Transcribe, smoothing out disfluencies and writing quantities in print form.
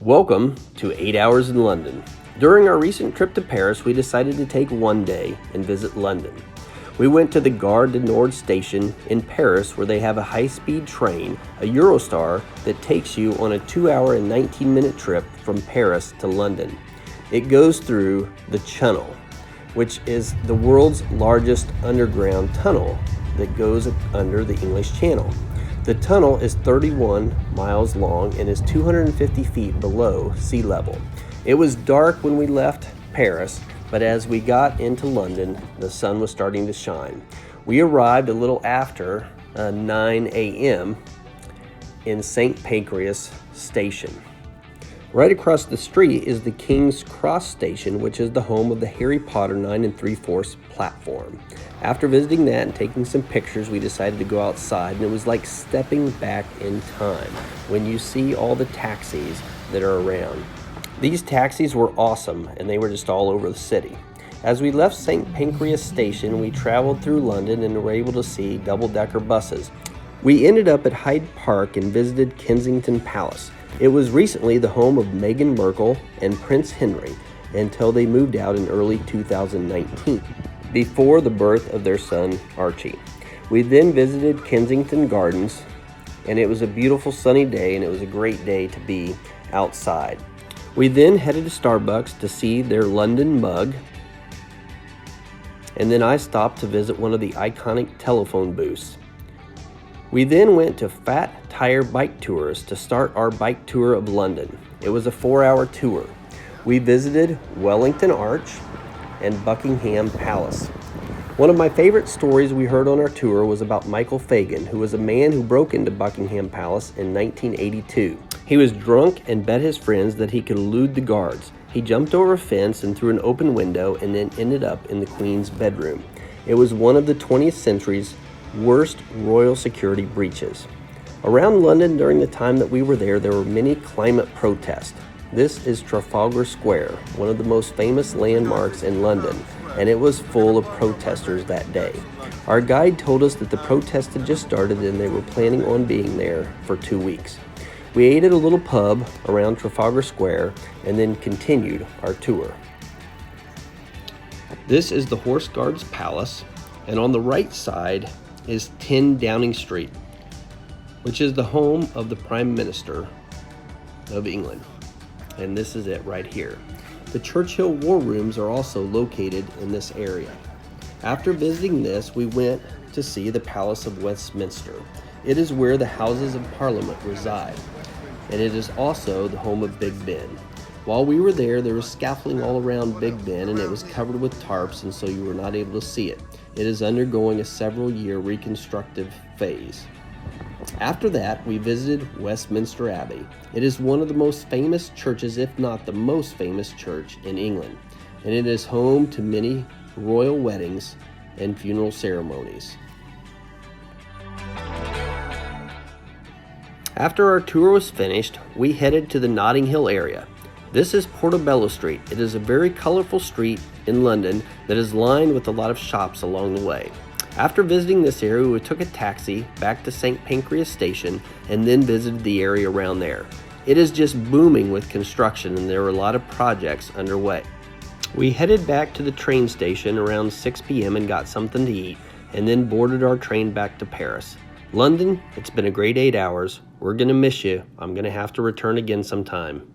Welcome to 8 Hours in London. During our recent trip to Paris, we decided to take one day and visit London. We went to the Gare du Nord station in Paris, where they have a high-speed train, a Eurostar, that takes you on a 2-hour and 19-minute trip from Paris to London. It goes through the Channel, which is the world's largest underground tunnel that goes under the English Channel. The tunnel is 31 miles long and is 250 feet below sea level. It was dark when we left Paris, but as we got into London, the sun was starting to shine. We arrived a little after 9 a.m. in St. Pancras Station. Right across the street is the King's Cross Station, which is the home of the Harry Potter 9 3/4 platform. After visiting that and taking some pictures, we decided to go outside, and it was like stepping back in time when you see all the taxis that are around. These taxis were awesome, and they were just all over the city. As we left St. Pancras Station, we traveled through London and were able to see double-decker buses. We ended up at Hyde Park and visited Kensington Palace. It was recently the home of Meghan Markle and Prince Henry until they moved out in early 2019, before the birth of their son Archie. We then visited Kensington Gardens, and it was a beautiful sunny day, and it was a great day to be outside. We then headed to Starbucks to see their London mug, and then I stopped to visit one of the iconic telephone booths. We then went to Fat Tire Bike Tours to start our bike tour of London. It was a 4-hour tour. We visited Wellington Arch and Buckingham Palace. One of my favorite stories we heard on our tour was about Michael Fagan, who was a man who broke into Buckingham Palace in 1982. He was drunk and bet his friends that he could elude the guards. He jumped over a fence and through an open window and then ended up in the Queen's bedroom. It was one of the 20th century's worst royal security breaches. Around London during the time that we were there were many climate protests. This is Trafalgar Square, one of the most famous landmarks in London, and it was full of protesters that day. Our guide told us that the protest had just started and they were planning on being there for 2 weeks. We ate at a little pub around Trafalgar Square and then continued our tour. This is the Horse Guards Palace, and on the right side is 10 Downing Street, which is the home of the Prime Minister of England. And this is it right here. The Churchill War Rooms are also located in this area. After visiting this, we went to see the Palace of Westminster. It is where the Houses of Parliament reside, and it is also the home of Big Ben. While we were there was scaffolding all around Big Ben, and it was covered with tarps, and so you were not able to see it. It is undergoing a several-year reconstructive phase. After that, we visited Westminster Abbey. It is one of the most famous churches, if not the most famous church in England, and it is home to many royal weddings and funeral ceremonies. After our tour was finished, we headed to the Notting Hill area. This is Portobello Street. It is a very colorful street in London that is lined with a lot of shops along the way. After visiting this area, we took a taxi back to St. Pancras Station and then visited the area around there. It is just booming with construction, and there are a lot of projects underway. We headed back to the train station around 6 p.m. and got something to eat, and then boarded our train back to Paris. London, it's been a great 8 hours. We're going to miss you. I'm going to have to return again sometime.